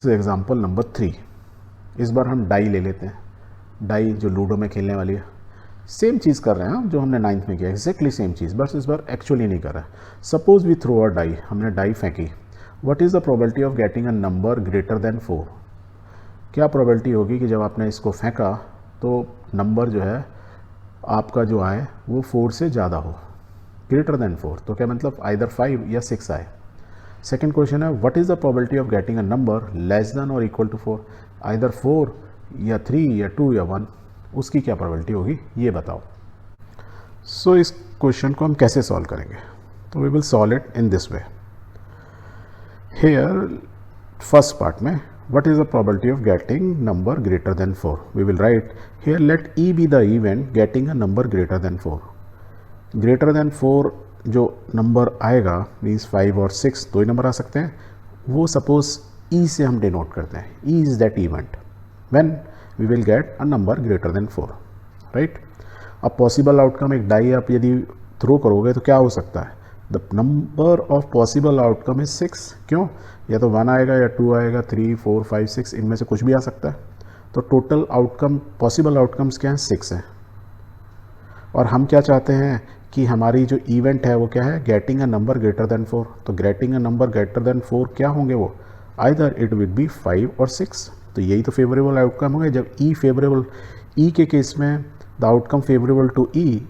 Example number 3। इस बार हम die ले लेते हैं। डाई जो लूडो में खेलने वाली है, सेम चीज़ कर रहे हैं हम जो हमने 9th में किया, एक्जैक्टली सेम चीज़, बस इस बार एक्चुअली नहीं कर रहा है। Suppose we throw a die, हमने डाई फेंकी। What is the probability of getting a number greater than 4? क्या प्रोबेबिलिटी होगी कि जब आपने इसको फेंका तो नंबर जो है आपका जो आए वो 4 से ज़्यादा हो, ग्रेटर देन 4। तो क्या मतलब आइदर 5 या 6 आए। सेकेंड क्वेश्चन है what is the probability of getting a number less than और इक्वल टू 4? आइदर 4 या 3 या 2 या 1, उसकी क्या प्रोबेबिलिटी होगी ये बताओ। सो इस क्वेश्चन को हम कैसे सॉल्व करेंगे? तो we will solve it in this way. Here first part में what is the probability of getting number greater than 4? We will write here let E be the event getting a number greater than 4. greater than 4 जो number आएगा means 5 और 6 दो ही number आ सकते हैं, वो suppose E से हम डिनोट करते हैं। E is that event when we will get a number greater than 4, right. अब पॉसिबल आउटकम, एक डाई आप यदि थ्रो करोगे तो क्या हो सकता है? The number of possible outcome is 6। क्यों? या तो 1 आएगा या 2 आएगा, 3 4 5 6 इनमें से कुछ भी आ सकता है। तो टोटल आउटकम, पॉसिबल आउटकम्स क्या हैं? 6 हैं। और हम क्या चाहते हैं कि हमारी जो इवेंट है वो क्या है? Getting a number greater than 4। तो getting a number greater than 4 क्या होंगे वो? आइदर इट विल बी 5 और 6। तो यही तो फेवरेबल आउटकम होंगे। जब ई फेवरेबल, ई के केस में द आउटकम फेवरेबल टू ई,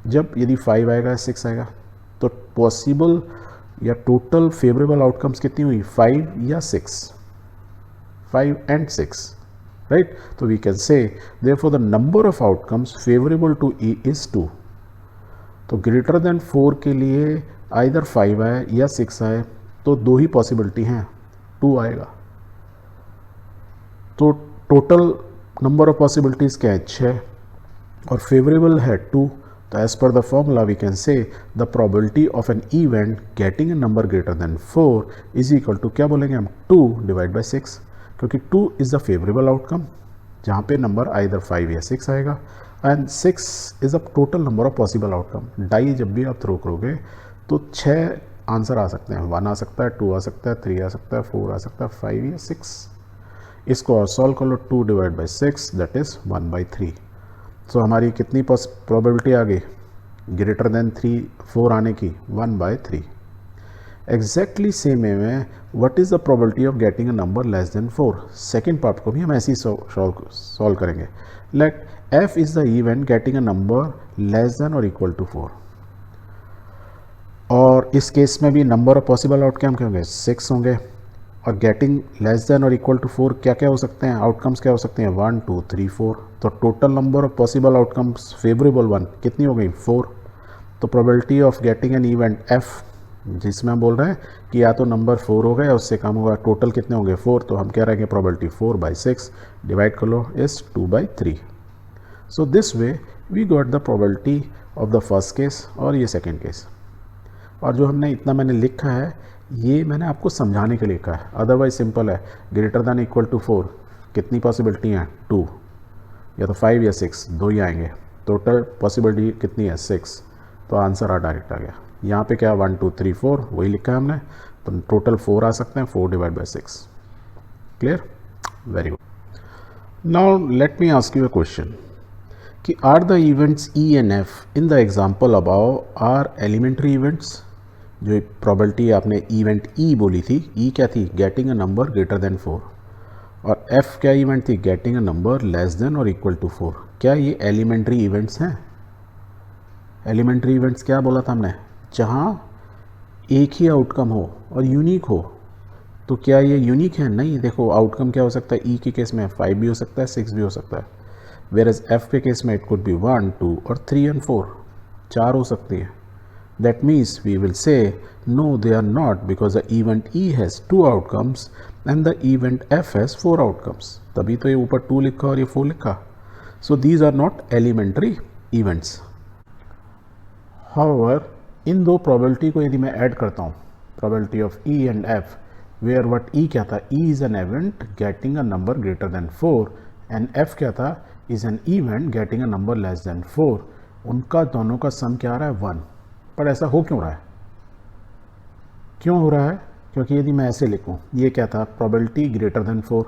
जब यदि 5 आएगा 6 आएगा। तो पॉसिबल या टोटल फेवरेबल आउटकम्स कितनी हुई? 5 या 6, 5 and 6, राइट। तो we can say therefore the number of outcomes favourable to E is 2। तो ग्रेटर देन 4 के लिए आइदर 5 आए या 6 आए, तो दो ही पॉसिबिलिटी हैं, 2 आएगा। तो टोटल नंबर ऑफ पॉसिबिलिटीज़ क्या है? 6, और फेवरेबल है 2। तो as per the formula we can say the probability of an event getting a number greater than 4 is equal to, क्या बोलेंगे हम? 2 डिवाइड बाई 6, क्योंकि 2 इज़ द फेवरेबल आउटकम जहाँ पे नंबर आइदर 5 या 6 आएगा, and 6 is the total number of possible outcome. Die जब भी आप थ्रो करोगे तो 6 आंसर आ सकते हैं। 1 आ सकता है, 2 आ सकता है, 3 आ सकता है, 4 आ सकता है, 5 या 6। इसको और सॉल्व कर लो, 2 डिवाइड बाई 6 दैट इज़ 1/3। सो हमारी कितनी प्रोबेबिलिटी आ गई ग्रेटर देन 4 आने की? 1/3। एग्जैक्टली सेम वे में what is the probability of getting a number less than 4? Second part को भी हम ऐसे ही सॉल्व करेंगे। Let F is the event getting a number less than और इक्वल टू 4, और इस केस में भी नंबर ऑफ पॉसिबल आउटकम क्या होंगे? 6 होंगे। और गेटिंग लेस देन और इक्वल टू 4 क्या क्या हो सकते हैं? आउटकम्स क्या हो सकते हैं? 1 2 3 4। तो total number of possible outcomes favourable 1 कितनी हो गई? 4। तो probability of getting an event F, जिसमें हम बोल रहे हैं कि या तो नंबर 4 होगा या उससे कम होगा, टोटल कितने होंगे? 4। तो हम कह रहे हैं कि प्रोबेबिलिटी 4/6 डिवाइड कर लो is 2/3। So this way we got the probability of the first case और ये सेकेंड केस। और जो हमने इतना मैंने लिखा है ये मैंने आपको समझाने के लिए लिखा है, अदरवाइज सिंपल है। ग्रेटर दैन इक्वल टू 4 कितनी पॉसिबिलिटी हैं? 2, या तो 5 या 6 दो ही आएंगे। टोटल पॉसिबिलिटी कितनी है? 6। तो आंसर डायरेक्ट आ गया। यहाँ पे क्या 1 2 3 4 वही लिखा है हमने, तो टोटल 4 आ सकते हैं, 4 divide by 6। Clear? Very good. Now let me ask you a question कि are the events E and F in the example above are elementary events? जो प्रोबेबिलिटी आपने इवेंट ई बोली थी, ई क्या थी? Getting a number greater than 4। और F क्या event थी? Getting a number less than और इक्वल टू 4। क्या ये एलिमेंट्री इवेंट्स हैं? एलिमेंट्री इवेंट्स क्या बोला था हमने? जहाँ एक ही आउटकम हो और यूनिक हो। तो क्या ये यूनिक है? नहीं। देखो आउटकम क्या हो सकता है? ई के केस में 5 भी हो सकता है, 6 भी हो सकता है, वेयर एज एफ के केस में इट कुड बी 1 2 और 3 and 4, 4 हो सकती है। That means we will say no, they are not, because the event E has 2 outcomes and the event F has 4 outcomes. तभी तो ये ऊपर 2 लिखा और ये 4 लिखा। So these are not elementary events. However, इन दो probability को यदि मैं ऐड करता हूँ, probability of E and F, where what E क्या था? E is an event getting a number greater than 4 and F क्या था? is an event getting a number less than 4. उनका दोनों का सम क्या आ रहा है? 1। पर ऐसा हो क्यों रहा है? क्यों हो रहा है? क्योंकि यदि मैं ऐसे लिखूँ, ये क्या था, प्रोबेबिलिटी ग्रेटर देन 4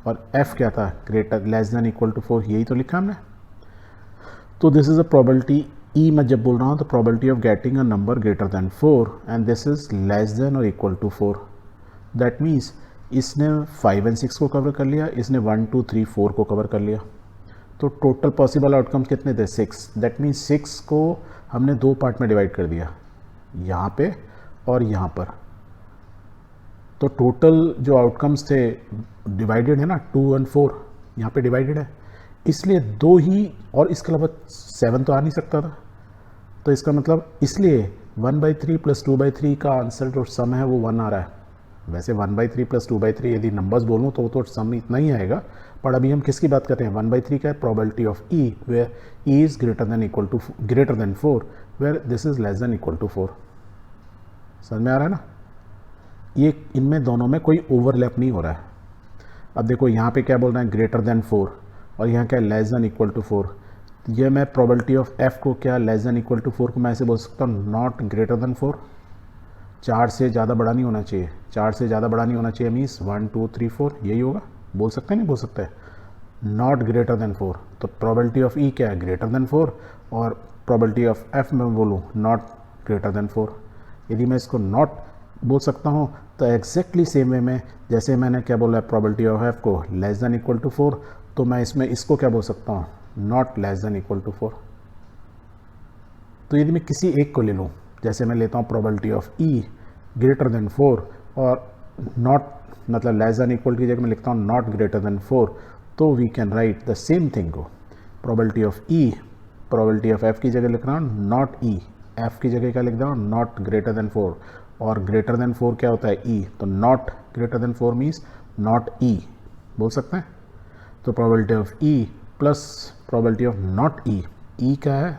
और f क्या था, greater less than equal to 4, यही तो लिखा हमने। तो this is a probability, E मैं जब बोल रहा हूँ तो probability of getting a number greater than 4 and this is less than और इक्वल टू 4। दैट मीन्स इसने 5 एंड 6 को कवर कर लिया, इसने 1 2 3 4 को कवर कर लिया। तो टोटल पॉसिबल आउटकम्स कितने थे, 6। दैट मीन्स 6 को हमने 2 पार्ट में डिवाइड कर दिया, यहाँ पे और यहाँ पर। तो टोटल जो आउटकम्स थे डिवाइडेड है ना, 2 और 4 यहाँ पे डिवाइडेड है, इसलिए 2 ही, और इसके अलावा 7 तो आ नहीं सकता था। तो इसका मतलब इसलिए 1/3 प्लस 2/3 का आंसर जो सम है वो 1 आ रहा है। वैसे 1/3 प्लस 2/3 यदि नंबर्स बोलूँ तो सम इतना ही आएगा, पर अभी हम किसकी बात कर रहे हैं, 1/3 का है probability of E, where E is greater than 4 where this is less than equal to 4। समझ में आ रहा है ना, ये इनमें दोनों में कोई ओवरलैप नहीं हो रहा है। अब देखो यहाँ पे क्या बोल रहे हैं, ग्रेटर देन 4, और यहाँ क्या लेस देन इक्वल टू 4। ये मैं प्रोबेबिलिटी ऑफ एफ को क्या लेस देन इक्वल टू 4 को मैं ऐसे बोल सकता हूँ, नॉट ग्रेटर देन 4। 4 से ज़्यादा बड़ा नहीं होना चाहिए, 4 से ज़्यादा बड़ा नहीं होना चाहिए मीन्स 1 2 3 4 यही होगा। बोल सकते हैं, नहीं बोल सकते, नॉट ग्रेटर देन 4। तो प्रोबेबिलिटी ऑफ ई क्या है, ग्रेटर देन 4, और प्रोबेबिलिटी ऑफ एफ में बोलूँ नॉट ग्रेटर देन 4। यदि मैं इसको नॉट बोल सकता हूँ तो एग्जैक्टली सेम वे में जैसे मैंने क्या बोला है प्रोबेबिलिटी ऑफ एफ को लेस देन इक्वल टू 4, तो मैं इसमें इसको क्या बोल सकता हूँ, not less than equal to 4। तो यदि मैं किसी एक को ले लूँ, जैसे मैं लेता हूँ probability of E greater than 4 और नॉट मतलब लेस देन इक्वल की जगह मैं लिखता हूँ नॉट ग्रेटर देन 4, तो we can write the same thing को, probability of E probability of F की जगह लिख रहा हूँ नॉट ई, एफ की जगह क्या लिख रहा हूँ, नॉट ग्रेटर देन 4, और ग्रेटर देन 4 क्या होता है, ई। तो not greater than 4 means not E बोल सकते हैं। तो probability of E plus probability of not E, E क्या है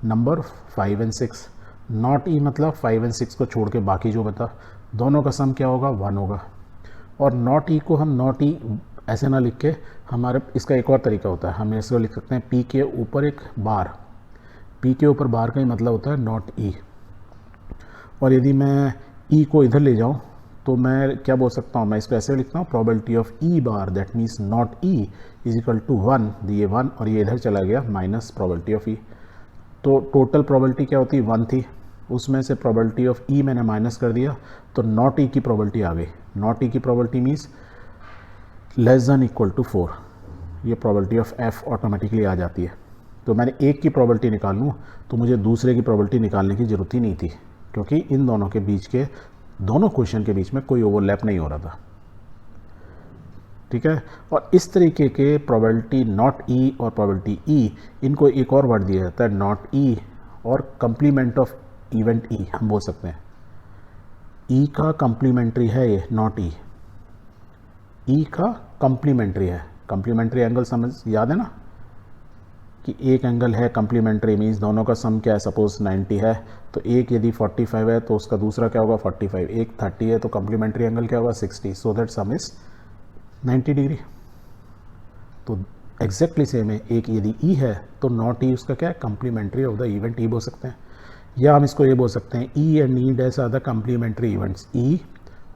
नंबर 5 एंड 6, नॉट ई मतलब 5 एंड 6 को छोड़ के बाकी जो बता, दोनों का सम क्या होगा, 1 होगा। और नॉट ई को हम नॉट ई ऐसे ना लिख के, हमारे इसका एक और तरीका होता है, हम ऐसे लिख सकते हैं पी के ऊपर एक बार, पी के ऊपर बार का ही मतलब होता है नॉट ई। और यदि मैं ई को इधर ले जाऊं तो मैं क्या बोल सकता हूं, मैं इसको ऐसे लिखता हूं probability of E bar that means not E is equal to 1, ये 1 और ये इधर चला गया माइनस प्रोबेबिलिटी ऑफ ई। तो टोटल प्रोबेबिलिटी क्या होती, 1 थी, उसमें से प्रोबेबिलिटी ऑफ ई मैंने माइनस कर दिया, तो नॉट ई की प्रोबेबिलिटी आ गई। नॉट ई की probability means less than equal to 4, ये प्रोबेबिलिटी ऑफ एफ ऑटोमेटिकली आ जाती है। तो मैंने एक की प्रोबेबिलिटी निकाल लूँ तो मुझे दूसरे की प्रोबेबिलिटी निकालने की ज़रूरत ही नहीं थी, क्योंकि इन दोनों के बीच के दोनों क्वेश्चन के बीच में कोई ओवरलैप नहीं हो रहा था। ठीक है, और इस तरीके के प्रोबेबिलिटी नॉट ई और प्रोबेबिलिटी ई, इनको एक और वर्ड दिया जाता है नॉट ई और कंप्लीमेंट ऑफ इवेंट ई, हम बोल सकते हैं ई का कंप्लीमेंट्री है ये नॉट ई, ई का कंप्लीमेंट्री है। कंप्लीमेंट्री एंगल समझ याद है ना, कि एक एंगल है कंप्लीमेंट्री मीन्स दोनों का सम क्या है, सपोज 90 है तो एक यदि 45 है तो उसका दूसरा क्या होगा 45, एक 30 है तो कंप्लीमेंट्री एंगल क्या होगा 60, so that some is 90 degree. तो एग्जैक्टली सेम है, एक यदि ई है तो नॉट ई उसका क्या है, complementary of the event E बोल सकते हैं, या हम इसको ये बोल सकते हैं E and E dash are the complementary events, E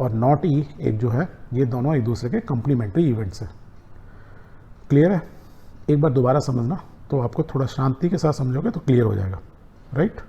और नॉट ई एक जो है ये दोनों एक दूसरे के कंप्लीमेंट्री इवेंट्स हैं। क्लियर है, एक बार दोबारा समझना तो आपको थोड़ा शांति के साथ समझोगे तो क्लियर हो जाएगा, राइट।